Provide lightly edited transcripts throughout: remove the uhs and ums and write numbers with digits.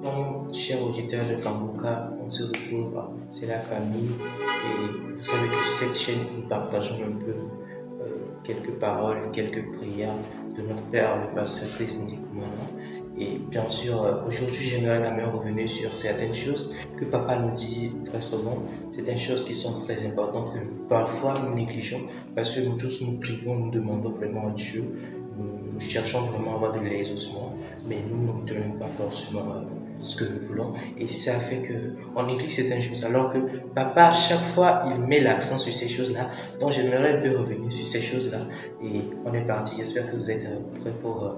Donc, chers auditeurs de Kambuka, on se retrouve, c'est la famille et vous savez que sur cette chaîne, nous partageons un peu quelques paroles, quelques prières de notre Père, le pasteur Chris Ndikumana. Et bien sûr, aujourd'hui, j'aimerais quand même revenir sur certaines choses que Papa nous dit très souvent, certaines choses qui sont très importantes que parfois nous négligeons parce que nous tous nous prions, nous demandons vraiment à Dieu, nous cherchons vraiment à avoir de l'exaucement, mais nous n'obtenons pas forcément ce que nous voulons et ça fait que on néglige certaines choses alors que papa à chaque fois il met l'accent sur ces choses-là. Donc j'aimerais un peu revenir sur ces choses-là et on est parti. J'espère que vous êtes prêts pour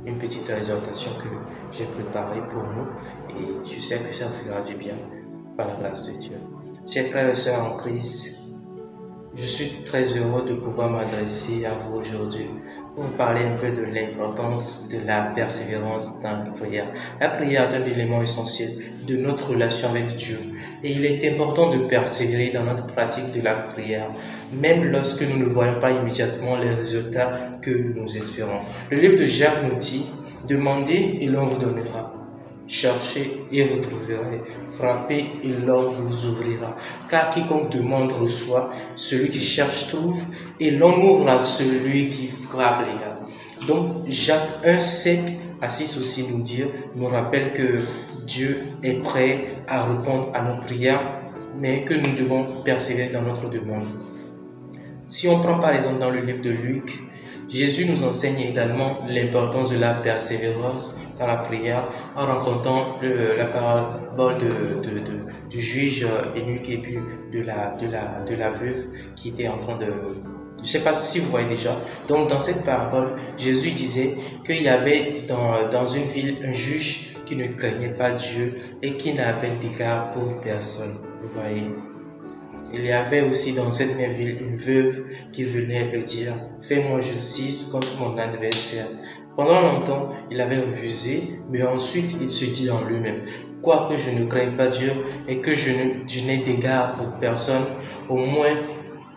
une petite exhortation que j'ai préparée pour nous et je sais que ça vous fera du bien par la grâce de Dieu. Chers frères et sœurs en Christ, je suis très heureux de pouvoir m'adresser à vous aujourd'hui pour vous parler un peu de l'importance de la persévérance dans la prière. La prière est un élément essentiel de notre relation avec Dieu et il est important de persévérer dans notre pratique de la prière, même lorsque nous ne voyons pas immédiatement les résultats que nous espérons. Le livre de Jacques nous dit « Demandez et l'on vous donnera ». Cherchez et vous trouverez, frappez et l'on vous ouvrira. Car quiconque demande reçoit, celui qui cherche trouve, et l'on ouvre à celui qui frappe les gars. Donc Jacques 1,7 à 6 aussi nous rappelle que Dieu est prêt à répondre à nos prières, mais que nous devons persévérer dans notre demande. Si on prend par exemple dans le livre de Luc, Jésus nous enseigne également l'importance de la persévérance dans la prière en rencontrant la parabole du juge eunuque et puis de la veuve qui était en train de... Je ne sais pas si vous voyez déjà. Donc dans cette parabole, Jésus disait qu'il y avait dans une ville un juge qui ne craignait pas Dieu et qui n'avait d'égard pour personne. Vous voyez. Il y avait aussi dans cette même ville une veuve qui venait le dire « Fais-moi justice contre mon adversaire ». Pendant longtemps, il avait refusé, mais ensuite il se dit en lui-même « Quoique je ne craigne pas Dieu et que je n'ai d'égard pour personne, au moins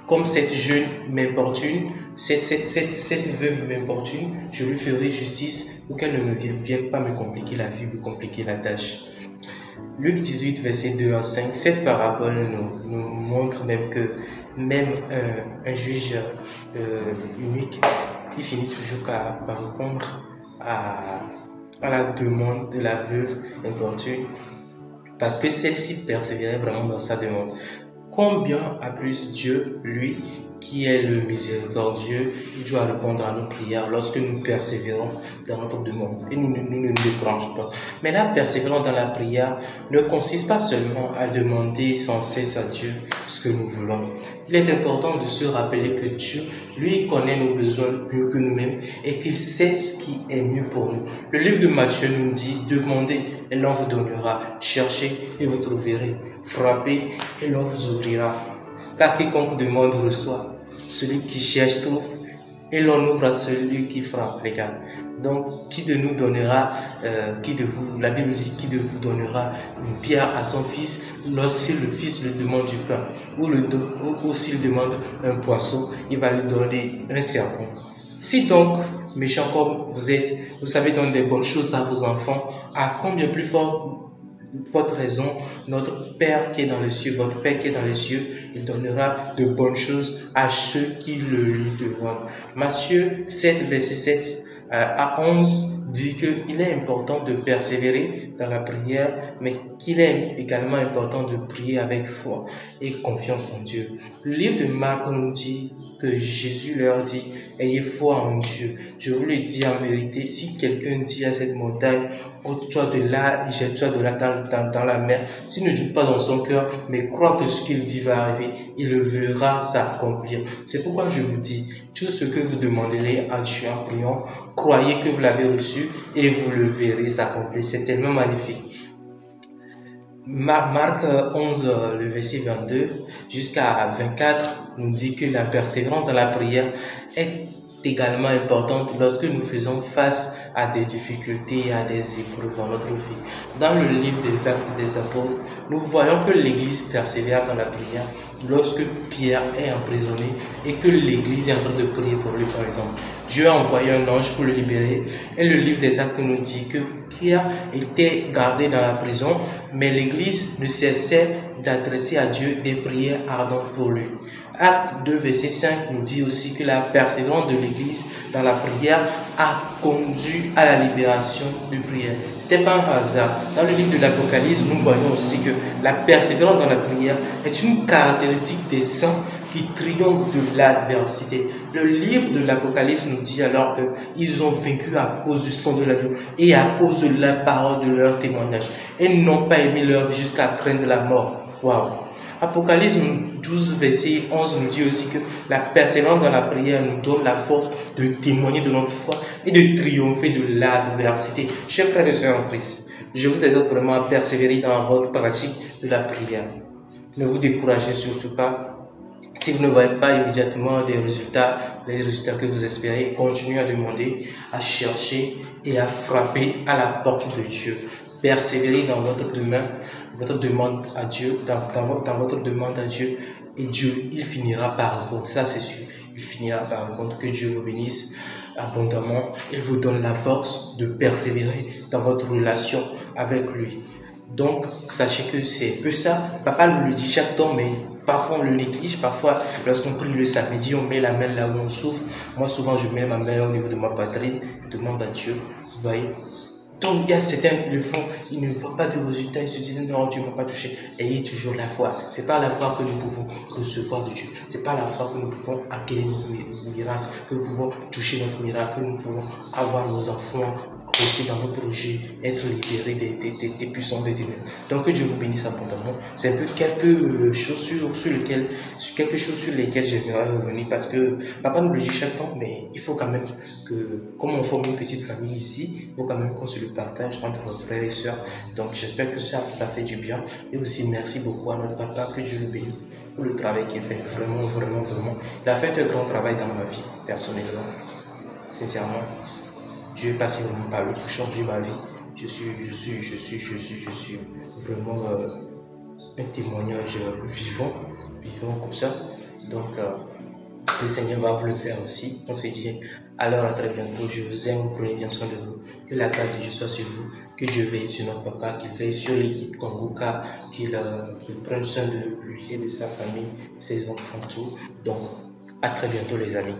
comme cette jeune m'importune, cette veuve m'importune, je lui ferai justice pour qu'elle ne vienne pas me compliquer la vie, me compliquer la tâche. » Luc 18, verset 2 à 5, cette parabole nous montre même que même un juge unique, il finit toujours par répondre à la demande de la veuve importune parce que celle-ci persévérait vraiment dans sa demande. Combien à plus Dieu, lui, qui est le miséricordieux, il doit répondre à nos prières lorsque nous persévérons dans notre demande et nous ne décourageons pas. Mais la persévérance dans la prière ne consiste pas seulement à demander sans cesse à Dieu ce que nous voulons. Il est important de se rappeler que Dieu, lui, connaît nos besoins mieux que nous-mêmes et qu'il sait ce qui est mieux pour nous. Le livre de Matthieu nous dit « Demandez et l'on vous donnera, cherchez et vous trouverez, frappez et l'on vous ouvrira. Car quiconque demande reçoit, celui qui cherche trouve, et l'on ouvre à celui qui frappe, les gars. » Donc, qui de nous donnera, la Bible dit, qui de vous donnera une pierre à son fils lorsque le fils lui demande du pain, ou s'il demande un poisson, il va lui donner un serpent. Si donc, méchants comme vous êtes, vous savez donner des bonnes choses à vos enfants, à combien plus fort votre raison, notre Père qui est dans les cieux, votre Père qui est dans les cieux, il donnera de bonnes choses à ceux qui le lui demandent. Matthieu 7, verset 7 à 11 dit qu'il est important de persévérer dans la prière, mais qu'il est également important de prier avec foi et confiance en Dieu. Le livre de Marc nous dit que Jésus leur dit « Ayez foi en Dieu ». Je vous le dis en vérité, si quelqu'un dit à cette montagne « Ôte-toi de là, jette-toi de là dans la mer », s'il ne doute pas dans son cœur, mais croit que ce qu'il dit va arriver, il le verra s'accomplir. C'est pourquoi je vous dis, tout ce que vous demanderez à Dieu en priant, croyez que vous l'avez reçu et vous le verrez s'accomplir. C'est tellement magnifique. Marc 11, le verset 22 jusqu'à 24 nous dit que la persévérance dans la prière est également importante lorsque nous faisons face à des difficultés et à des épreuves dans notre vie. Dans le livre des Actes des Apôtres, nous voyons que l'Église persévère dans la prière lorsque Pierre est emprisonné et que l'Église est en train de prier pour lui, par exemple. Dieu a envoyé un ange pour le libérer et le livre des Actes nous dit que Pierre était gardé dans la prison, mais l'Église ne cessait d'adresser à Dieu des prières ardentes pour lui. Acte 2, verset 5 nous dit aussi que la persévérance de l'Église dans la prière a conduit à la libération de prière. Ce n'était pas un hasard. Dans le livre de l'Apocalypse, nous voyons aussi que la persévérance dans la prière est une caractéristique des saints qui triomphent de l'adversité. Le livre de l'Apocalypse nous dit alors qu'ils ont vaincu à cause du sang de l'agneau et à cause de la parole de leur témoignage. Et n'ont pas aimé leur vie jusqu'à craindre la mort. Waouh! Apocalypse 12, verset 11 nous dit aussi que la persévérance dans la prière nous donne la force de témoigner de notre foi et de triompher de l'adversité. Chers frères et sœurs en Christ, je vous exhorte vraiment à persévérer dans votre pratique de la prière. Ne vous découragez surtout pas. Si vous ne voyez pas immédiatement les résultats que vous espérez, continuez à demander, à chercher et à frapper à la porte de Dieu. Persévérez dans votre demande à Dieu, dans votre demande à Dieu, et Dieu, il finira par répondre. Ça, c'est sûr. Il finira par répondre. Que Dieu vous bénisse abondamment et vous donne la force de persévérer dans votre relation avec lui. Donc, sachez que c'est un peu ça. Papa le dit chaque temps, mais parfois on le néglige. Parfois, lorsqu'on prie le samedi, on met la main là où on souffre. Moi, souvent, je mets ma main au niveau de ma poitrine. Je demande à Dieu, vous voyez. Donc, il y a certains qui le font, ils ne voient pas de résultats, ils se disent non, Dieu ne m'a pas touché. Ayez toujours la foi. C'est pas la foi que nous pouvons recevoir de Dieu. C'est pas la foi que nous pouvons acquérir notre miracle, que nous pouvons toucher notre miracle, que nous pouvons avoir nos enfants aussi dans nos projets, être libérés des puissants des ténèbres. Donc que Dieu vous bénisse abondamment. C'est un peu quelque chose sur lesquelles j'aimerais revenir parce que papa nous le dit chaque temps, mais il faut quand même que, comme on forme une petite famille ici, il faut quand même qu'on se le partage entre nos frères et sœurs. Donc j'espère que ça fait du bien. Et aussi merci beaucoup à notre papa, que Dieu le bénisse pour le travail qu'il fait. Vraiment, vraiment, vraiment. Il a fait un grand travail dans ma vie, personnellement. Sincèrement. Dieu est passé vraiment par lui pour changer ma vie. Je suis vraiment un témoignage vivant comme ça. Donc, le Seigneur va vous le faire aussi. On se dit alors à très bientôt. Je vous aime, vous prenez bien soin de vous. Que la grâce de Dieu soit sur vous. Que Dieu veille sur notre papa, qu'il veille sur l'équipe Kongoka, qu'il prenne soin de lui et de sa famille, ses enfants, tout. Donc, à très bientôt les amis.